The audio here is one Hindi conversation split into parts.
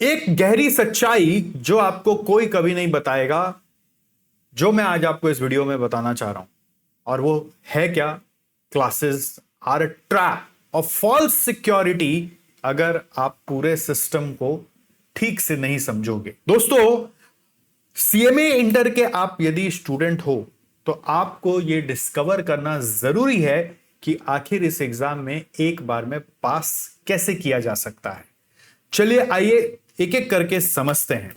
एक गहरी सच्चाई जो आपको कोई कभी नहीं बताएगा, जो मैं आज आपको इस वीडियो में बताना चाह रहा हूं। और वो है क्या? Classes are a trap of false security अगर आप पूरे सिस्टम को ठीक से नहीं समझोगे। दोस्तों, सीएमए इंटर के आप यदि स्टूडेंट हो तो आपको यह डिस्कवर करना जरूरी है कि आखिर इस एग्जाम में एक बार में पास कैसे किया जा सकता है। चलिए आइए एक एक करके समझते हैं।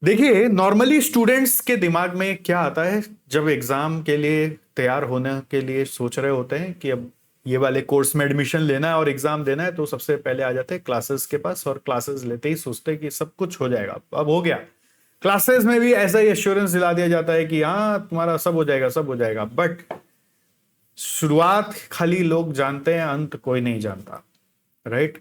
देखिए, नॉर्मली स्टूडेंट्स के दिमाग में क्या आता है जब एग्जाम के लिए तैयार होने के लिए सोच रहे होते हैं कि अब ये वाले कोर्स में एडमिशन लेना है और एग्जाम देना है, तो सबसे पहले आ जाते हैं क्लासेस के पास और क्लासेस लेते ही सोचते हैं कि सब कुछ हो जाएगा, अब हो गया। क्लासेस में भी ऐसा ही एश्योरेंस दिला दिया जाता है कि हाँ तुम्हारा सब हो जाएगा, सब हो जाएगा। बट शुरुआत खाली लोग जानते हैं, अंत कोई नहीं जानता, राइट?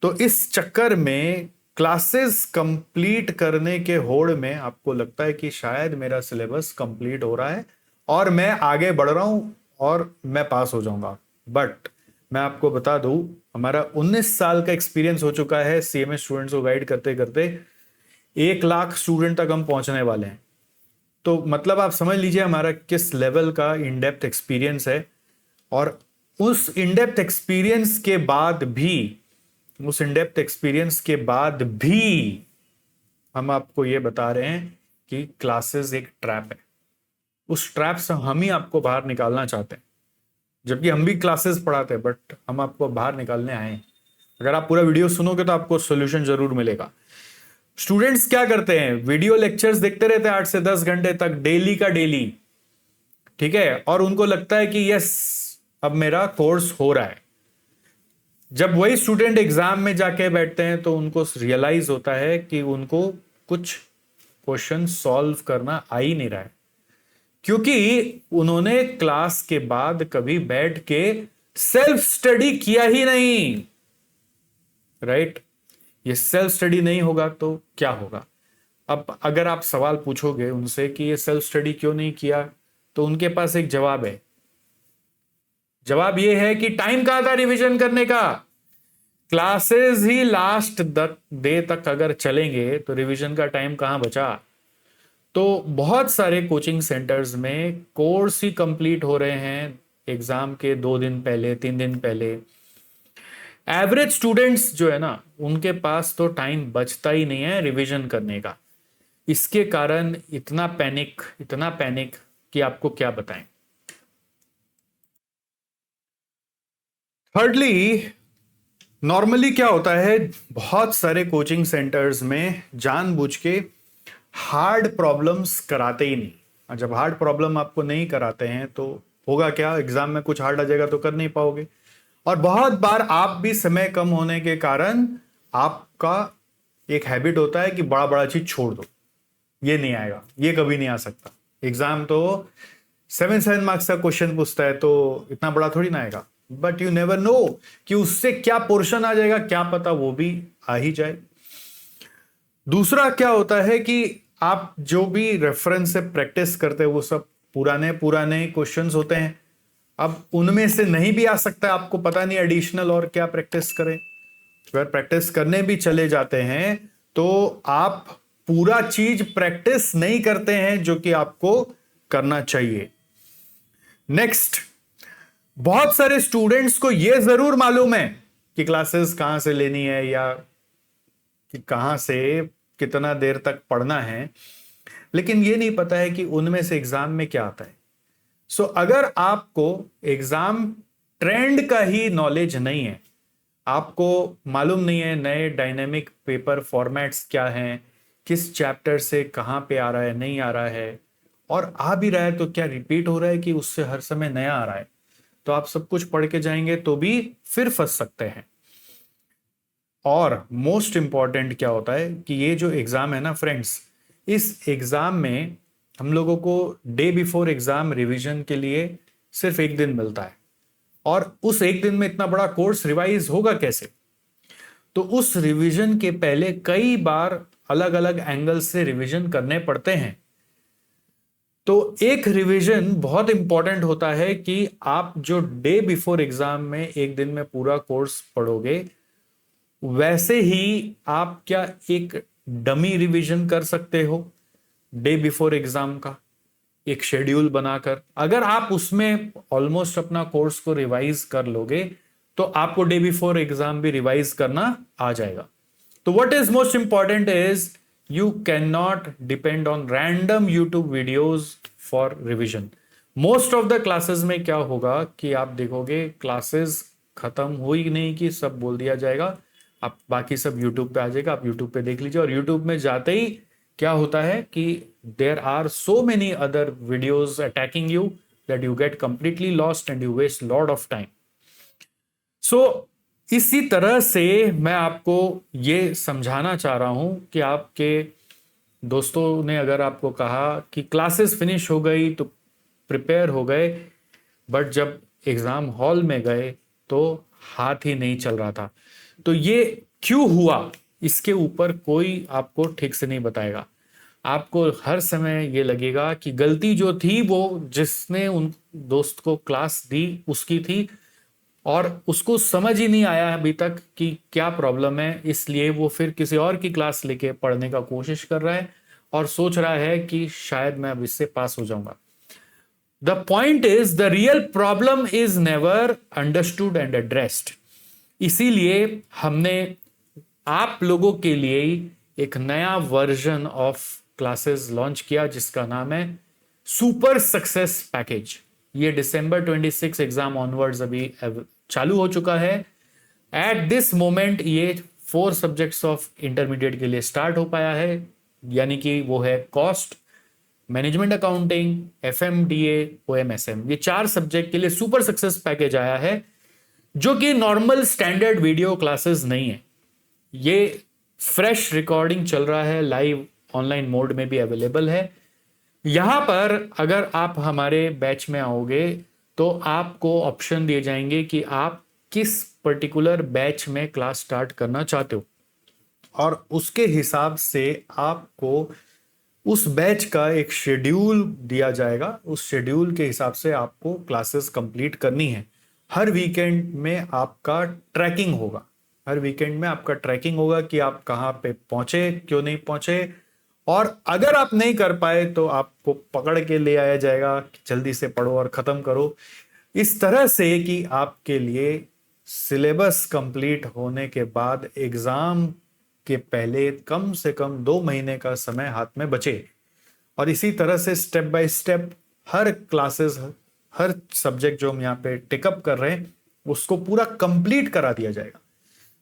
तो इस चक्कर में क्लासेस कंप्लीट करने के होड़ में आपको लगता है कि शायद मेरा सिलेबस कंप्लीट हो रहा है और मैं आगे बढ़ रहा हूं और मैं पास हो जाऊंगा। बट मैं आपको बता दूं, हमारा 19 साल का एक्सपीरियंस हो चुका है सीएमए स्टूडेंट्स को गाइड करते करते। 1 लाख स्टूडेंट तक हम पहुंचने वाले हैं। तो मतलब आप समझ लीजिए हमारा किस लेवल का इन डेप्थ एक्सपीरियंस है। और उस इन डेप्थ एक्सपीरियंस के बाद भी हम आपको यह बता रहे हैं कि क्लासेस एक ट्रैप है। उस ट्रैप से हम ही आपको बाहर निकालना चाहते हैं, जबकि हम भी क्लासेस पढ़ाते हैं, बट हम आपको बाहर निकालने आए हैं। अगर आप पूरा वीडियो सुनोगे तो आपको सॉल्यूशन जरूर मिलेगा। स्टूडेंट्स क्या करते हैं? वीडियो लेक्चर्स देखते रहते हैं 8 से 10 घंटे तक, डेली का डेली, ठीक है, और उनको लगता है कि यस अब मेरा कोर्स हो रहा है। जब वही स्टूडेंट एग्जाम में जाके बैठते हैं तो उनको रियलाइज होता है कि उनको कुछ क्वेश्चन सॉल्व करना आ ही नहीं रहा है, क्योंकि उन्होंने क्लास के बाद कभी बैठ के सेल्फ स्टडी किया ही नहीं, राइट? ये सेल्फ स्टडी नहीं होगा तो क्या होगा? अब अगर आप सवाल पूछोगे उनसे कि ये सेल्फ स्टडी क्यों नहीं किया, तो उनके पास एक जवाब है। जवाब ये है कि टाइम कहां था रिवीजन करने का? क्लासेस ही लास्ट डे तक अगर चलेंगे तो रिवीजन का टाइम कहां बचा? तो बहुत सारे कोचिंग सेंटर्स में कोर्स ही कंप्लीट हो रहे हैं एग्जाम के 2 दिन पहले, 3 दिन पहले। एवरेज स्टूडेंट्स जो है ना, उनके पास तो टाइम बचता ही नहीं है रिवीजन करने का। इसके कारण इतना पैनिक कि आपको क्या बताएं। थर्डली, नॉर्मली क्या होता है, बहुत सारे कोचिंग सेंटर्स में जानबूझ के हार्ड प्रॉब्लम्स कराते ही नहीं। और जब हार्ड प्रॉब्लम आपको नहीं कराते हैं तो होगा क्या? एग्जाम में कुछ हार्ड आ जाएगा तो कर नहीं पाओगे। और बहुत बार आप भी समय कम होने के कारण आपका एक हैबिट होता है कि बड़ा बड़ा चीज छोड़ दो, ये नहीं आएगा, ये कभी नहीं आ सकता। एग्जाम तो 7 मार्क्स का क्वेश्चन पूछता है तो इतना बड़ा थोड़ी ना आएगा। बट यू नेवर नो कि उससे क्या पोर्शन आ जाएगा, क्या पता वो भी आ ही जाए। दूसरा क्या होता है कि आप जो भी रेफरेंस से प्रैक्टिस करते हैं वो सब पुराने पुराने क्वेश्चंस होते हैं। अब उनमें से नहीं भी आ सकता, आपको पता नहीं एडिशनल और क्या प्रैक्टिस करें। अगर प्रैक्टिस करने भी चले जाते हैं तो आप पूरा चीज प्रैक्टिस नहीं करते हैं जो कि आपको करना चाहिए। नेक्स्ट, बहुत सारे स्टूडेंट्स को यह जरूर मालूम है कि क्लासेस कहां से लेनी है या कि कहां से कितना देर तक पढ़ना है, लेकिन यह नहीं पता है कि उनमें से एग्जाम में क्या आता है। सो अगर आपको एग्जाम ट्रेंड का ही नॉलेज नहीं है, आपको मालूम नहीं है नए डायनेमिक पेपर फॉर्मेट्स क्या हैं, किस चैप्टर से कहां पे आ रहा है, नहीं आ रहा है, और आ भी रहा है तो क्या रिपीट हो रहा है कि उससे हर समय नया आ रहा है, तो आप सब कुछ पढ़ के जाएंगे तो भी फिर फंस सकते हैं। और मोस्ट इंपॉर्टेंट क्या होता है कि ये जो एग्जाम है ना फ्रेंड्स, इस एग्जाम में हम लोगों को डे बिफोर एग्जाम रिवीजन के लिए सिर्फ 1 दिन मिलता है, और उस 1 दिन में इतना बड़ा कोर्स रिवाइज होगा कैसे? तो उस रिवीजन के पहले कई बार अलग अलग एंगल से रिवीजन करने पड़ते हैं। तो एक रिवीजन बहुत इंपॉर्टेंट होता है कि आप जो डे बिफोर एग्जाम में एक दिन में पूरा कोर्स पढ़ोगे, वैसे ही आप क्या एक डमी रिवीजन कर सकते हो डे बिफोर एग्जाम का, एक शेड्यूल बनाकर। अगर आप उसमें ऑलमोस्ट अपना कोर्स को रिवाइज कर लोगे तो आपको डे बिफोर एग्जाम भी रिवाइज करना आ जाएगा। तो what is most important is you can not depend on random YouTube videos for revision. Most of the classes में क्या होगा कि आप देखोगे क्लासेस खत्म हो ही नहीं कि सब बोल दिया जाएगा, आप बाकी सब यूट्यूब पे आ जाएगा, आप यूट्यूब पे देख लीजिए। और यूट्यूब में जाते ही क्या होता है कि there are so many other videos attacking you that you get completely lost and you waste lot of time. So इसी तरह से मैं आपको ये समझाना चाह रहा हूं कि आपके दोस्तों ने अगर आपको कहा कि क्लासेस फिनिश हो गई तो प्रिपेयर हो गए, बट जब एग्जाम हॉल में गए तो हाथ ही नहीं चल रहा था, तो ये क्यों हुआ इसके ऊपर कोई आपको ठीक से नहीं बताएगा। आपको हर समय ये लगेगा कि गलती जो थी वो जिसने उन दोस्त को क्लास दी उसकी थी, और उसको समझ ही नहीं आया अभी तक कि क्या प्रॉब्लम है, इसलिए वो फिर किसी और की क्लास लेके पढ़ने का कोशिश कर रहा है और सोच रहा है कि शायद मैं अब इससे पास हो जाऊंगा। The point is the real problem is never understood and addressed. इसीलिए हमने आप लोगों के लिए एक नया वर्जन ऑफ क्लासेस लॉन्च किया जिसका नाम है सुपर सक्सेस पैकेज। ये दिसंबर 26 एग्जाम ऑनवर्ड्स अभी चालू हो चुका है। एट दिस मोमेंट ये 4 सब्जेक्ट्स ऑफ इंटरमीडिएट के लिए स्टार्ट हो पाया है, यानी कि वो है cost, management accounting, FMDA, OMSM। ये 4 सब्जेक्ट के लिए सुपर सक्सेस पैकेज आया है जो कि नॉर्मल स्टैंडर्ड वीडियो क्लासेस नहीं है। ये फ्रेश रिकॉर्डिंग चल रहा है, लाइव ऑनलाइन मोड में भी अवेलेबल है। यहां पर अगर आप हमारे बैच में आओगे तो आपको ऑप्शन दिए जाएंगे कि आप किस पर्टिकुलर बैच में क्लास स्टार्ट करना चाहते हो, और उसके हिसाब से आपको उस बैच का एक शेड्यूल दिया जाएगा। उस शेड्यूल के हिसाब से आपको क्लासेस कंप्लीट करनी है। हर वीकेंड में आपका ट्रैकिंग होगा, हर वीकेंड में आपका ट्रैकिंग होगा कि आप कहाँ पे पहुंचे, क्यों नहीं पहुंचे, और अगर आप नहीं कर पाए तो आपको पकड़ के ले आया जाएगा कि जल्दी से पढ़ो और खत्म करो, इस तरह से कि आपके लिए सिलेबस कंप्लीट होने के बाद एग्जाम के पहले कम से कम 2 महीने का समय हाथ में बचे। और इसी तरह से step by step her classes, her subject जो हम यहाँ पे टेकअप कर रहे हैं उसको पूरा कंप्लीट करा दिया जाएगा।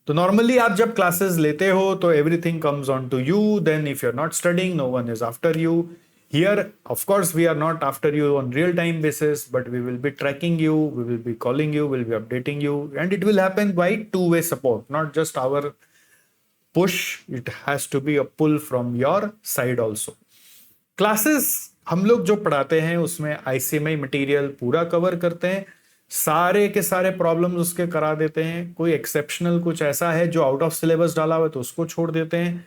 तो नॉर्मली आप जब क्लासेस लेते हो तो everything comes on to you, then if you are not studying no one is after you. Here, of course, we are not after you on real-time basis, but we will be tracking you, we will be calling you, we'll be updating you, and it will happen by two-way support, not just our push. It has to be a pull from your side also. Classes हम लोग जो पढ़ाते हैं उसमें ICMI मटेरियल पूरा कवर करते हैं, सारे के सारे प्रॉब्लम्स उसके करा देते हैं। कोई एक्सेप्शनल कुछ ऐसा है जो आउट ऑफ सिलेबस डाला हुआ है तो उसको छोड़ देते हैं।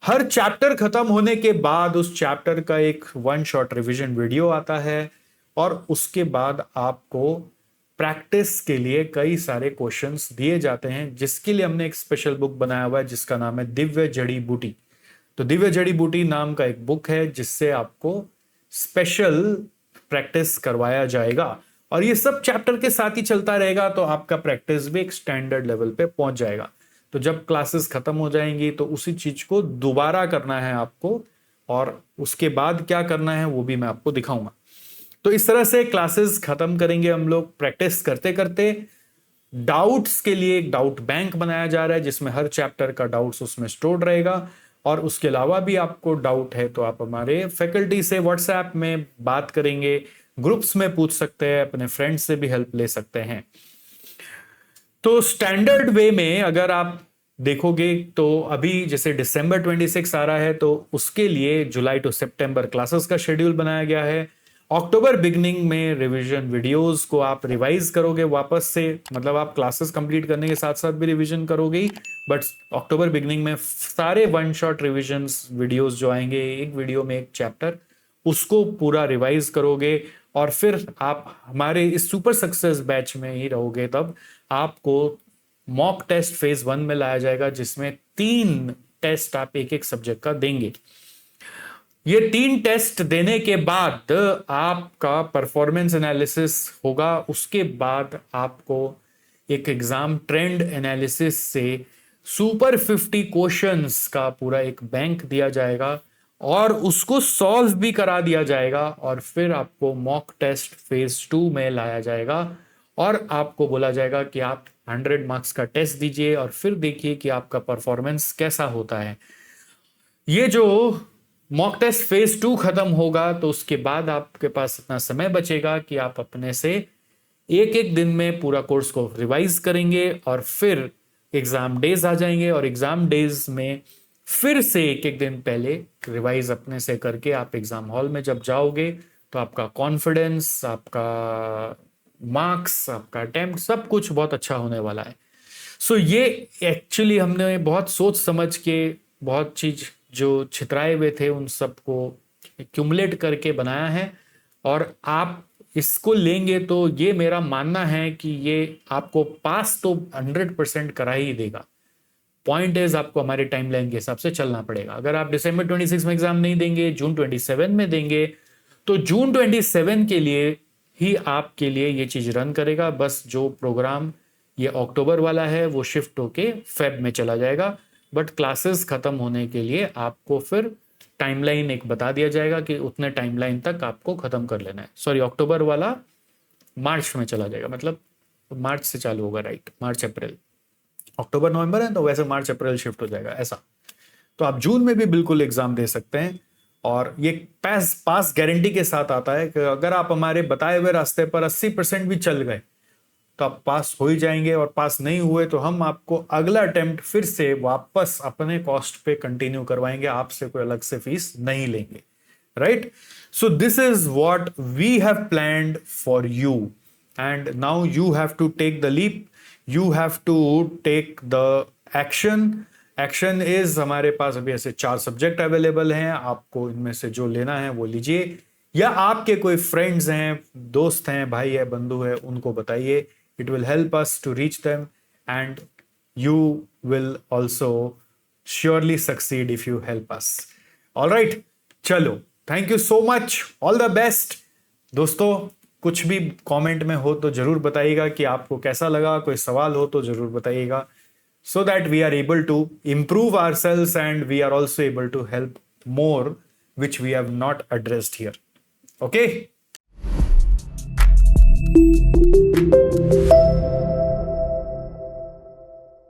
हर चैप्टर खत्म होने के बाद उस चैप्टर का एक 1 शॉट रिवीजन वीडियो आता है, और उसके बाद आपको प्रैक्टिस के लिए कई सारे क्वेश्चंस दिए जाते हैं, जिसके लिए हमने एक स्पेशल बुक बनाया हुआ है जिसका नाम है दिव्य जड़ी बूटी। तो दिव्य जड़ी बूटी नाम का एक बुक है जिससे आपको स्पेशल प्रैक्टिस करवाया जाएगा, और ये सब चैप्टर के साथ ही चलता रहेगा, तो आपका प्रैक्टिस भी एक स्टैंडर्ड लेवल पे पहुंच जाएगा। तो जब क्लासेस खत्म हो जाएंगी तो उसी चीज को दोबारा करना है आपको, और उसके बाद क्या करना है वो भी मैं आपको दिखाऊंगा। तो इस तरह से क्लासेस खत्म करेंगे हम लोग प्रैक्टिस करते करते। डाउट्स के लिए एक डाउट बैंक बनाया जा रहा है जिसमें हर चैप्टर का डाउट्स उसमें स्टोर्ड रहेगा, और उसके अलावा भी आपको डाउट है तो आप हमारे फैकल्टी से व्हाट्सएप में बात करेंगे, ग्रुप्स में पूछ सकते हैं, अपने फ्रेंड्स से भी हेल्प ले सकते हैं। तो स्टैंडर्ड वे में अगर आप देखोगे तो अभी जैसे दिसंबर 26 आ रहा है तो उसके लिए जुलाई टू सितंबर क्लासेस का शेड्यूल बनाया गया है। अक्टूबर बिगनिंग में रिवीजन वीडियोस को आप रिवाइज करोगे वापस से, मतलब आप क्लासेस कंप्लीट करने के साथ साथ भी रिवीजन करोगे, बट अक्टूबर बिगनिंग में सारे 1 शॉट रिवीजन वीडियोस जो आएंगे, एक वीडियो में एक चैप्टर, उसको पूरा रिवाइज करोगे और फिर आप हमारे इस सुपर सक्सेस बैच में ही रहोगे, तब आपको मॉक टेस्ट फेज 1 में लाया जाएगा, जिसमें 3 टेस्ट आप एक एक सब्जेक्ट का देंगे। ये 3 टेस्ट देने के बाद आपका परफॉर्मेंस एनालिसिस होगा। उसके बाद आपको एक एग्जाम ट्रेंड एनालिसिस से सुपर 50 क्वेश्चंस का पूरा एक बैंक दिया जाएगा और उसको सॉल्व भी करा दिया जाएगा, और फिर आपको मॉक टेस्ट फेज 2 में लाया जाएगा और आपको बोला जाएगा कि आप 100 मार्क्स का टेस्ट दीजिए और फिर देखिए कि आपका परफॉर्मेंस कैसा होता है। ये जो मॉक टेस्ट फेज 2 खत्म होगा तो उसके बाद आपके पास इतना समय बचेगा कि आप अपने से एक एक दिन में पूरा कोर्स को रिवाइज करेंगे और फिर एग्जाम डेज आ जाएंगे, और एग्जाम डेज में फिर से एक एक दिन पहले रिवाइज अपने से करके आप एग्जाम हॉल में जब जाओगे तो आपका कॉन्फिडेंस, आपका मार्क्स, आपका अटेम्प्ट, सब कुछ बहुत अच्छा होने वाला है। सो ये एक्चुअली हमने बहुत सोच समझ के बहुत चीज जो छितराए हुए थे उन सबको एक्यूमुलेट करके बनाया है, और आप इसको लेंगे तो ये मेरा मानना है कि ये आपको पास तो 100% करा ही देगा। पॉइंट इज आपको हमारे टाइमलाइन के हिसाब से चलना पड़ेगा। अगर आप दिसंबर 26 में एग्जाम नहीं देंगे, जून 27 में देंगे, तो जून 27 के लिए ही आपके लिए ये चीज रन करेगा। बस जो प्रोग्राम ये अक्टूबर वाला है वो शिफ्ट होके फेब में चला जाएगा, बट क्लासेस खत्म होने के लिए आपको फिर टाइमलाइन एक बता दिया जाएगा कि उतने टाइमलाइन तक आपको खत्म कर लेना है। सॉरी, अक्टूबर वाला मार्च में चला जाएगा, मतलब मार्च से चालू होगा, राइट, मार्च अप्रैल। अक्टूबर नवंबर है तो वैसे मार्च अप्रैल शिफ्ट हो जाएगा ऐसा। तो आप जून में भी बिल्कुल एग्जाम दे सकते हैं, और ये पास गारंटी के साथ आता है कि अगर आप हमारे बताए हुए रास्ते पर 80% भी चल गए तो आप पास हो ही जाएंगे, और पास नहीं हुए तो हम आपको अगला अटेम्प्ट फिर से वापस अपने कॉस्ट पे कंटिन्यू करवाएंगे, आपसे कोई अलग से फीस नहीं लेंगे, right. So this is what we have planned for you, and now you have to take the leap, you have to take the action. Action is हमारे पास अभी ऐसे 4 सब्जेक्ट अवेलेबल हैं, आपको इनमें से जो लेना है वो लीजिए, या आपके कोई फ्रेंड्स हैं, दोस्त हैं, भाई है, बंधु है, उनको बताइए। It will help us to reach them, and you will also surely succeed if you help us. All right, चलो, thank you so much, all the best। दोस्तों, कुछ भी कमेंट में हो तो जरूर बताइएगा कि आपको कैसा लगा, कोई सवाल हो तो जरूर बताइएगा, so that we are able to improve ourselves and we are also able to help more which we have not addressed here. Okay?